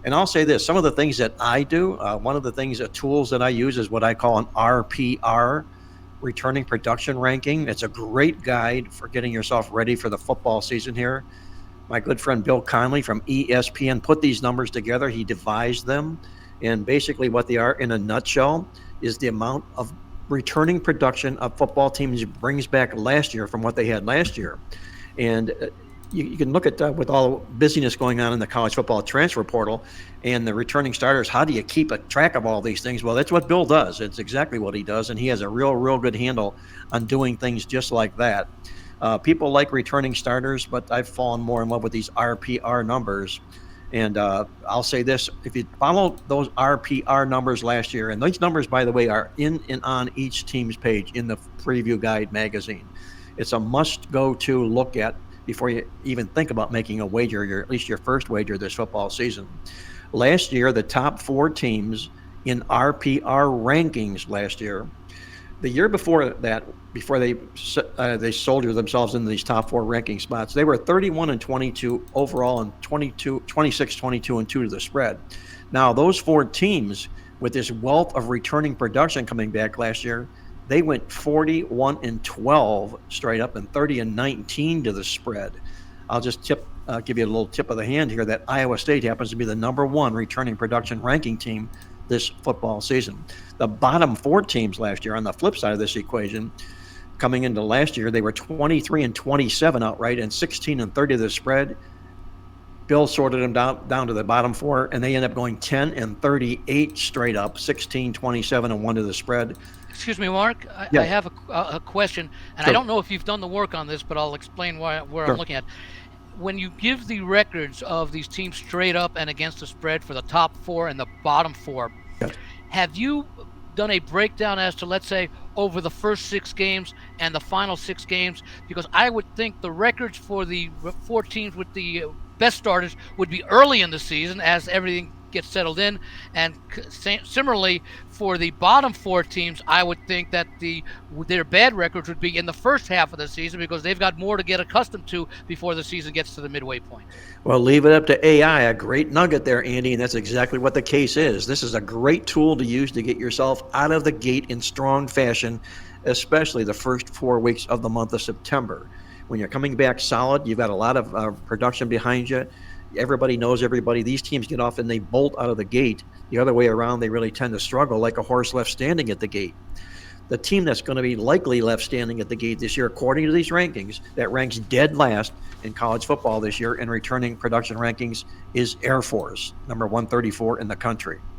And I'll say this, some of the things that I do, one of the things, tools that I use is what I call an RPR, returning production ranking. It's a great guide for getting yourself ready for the football season here. My good friend Bill Conley from ESPN put these numbers together. He devised them. And basically what they are in a nutshell is the amount of returning production of football teams brings back last year from what they had last year. And you can look at with all busyness going on in the college football transfer portal and the returning starters, how do you keep a track of all these things? Well, that's what Bill does. It's exactly what he does. And he has a real good handle on doing things just like that. People like returning starters, but I've fallen more in love with these RPR numbers. And I'll say this, if you follow those RPR numbers last year, and these numbers, by the way, are in and on each team's page in the Preview Guide magazine. It's a must-go-to look at before you even think about making a wager, at least your first wager this football season. Last year, the top 4 teams in RPR rankings last year, the year before that, before they soldier themselves into these top 4 ranking spots, they were 31-22 overall and 26-22-2 to the spread. Now, those 4 teams with this wealth of returning production coming back last year, they went 41-12 straight up and 30-19 to the spread. I'll just give you a little tip of the hand here that Iowa State happens to be the number 1 returning production ranking team this football season. The bottom 4 teams last year, on the flip side of this equation, coming into last year, they were 23-27 outright and 16-30 to the spread. Bill sorted them down to the bottom 4, and they end up going 10-38 straight up, 16-27-1 to the spread. Excuse me, Mark. Yeah. I have a question, and Sure. I don't know if you've done the work on this, but I'll explain where Sure. I'm looking at. When you give the records of these teams straight up and against the spread for the top 4 and the bottom 4, Yes. have you done a breakdown as to, let's say, over the first 6 games and the final 6 games? Because I would think the records for the 4 teams with the best starters would be early in the season as everything gets settled in, and similarly for the bottom 4 teams, I would think that their bad records would be in the first half of the season because they've got more to get accustomed to before the season gets to the midway point. Well, leave it up to AI. A great nugget there, Andy, and that's exactly what the case is. This is a great tool to use to get yourself out of the gate in strong fashion, especially the first 4 weeks of the month of September. When you're coming back solid, you've got a lot of production behind you. Everybody knows everybody. These teams get off and they bolt out of the gate. The other way around, they really tend to struggle like a horse left standing at the gate. The team that's going to be likely left standing at the gate this year, according to these rankings, that ranks dead last in college football this year in returning production rankings, is Air Force, number 134 in the country.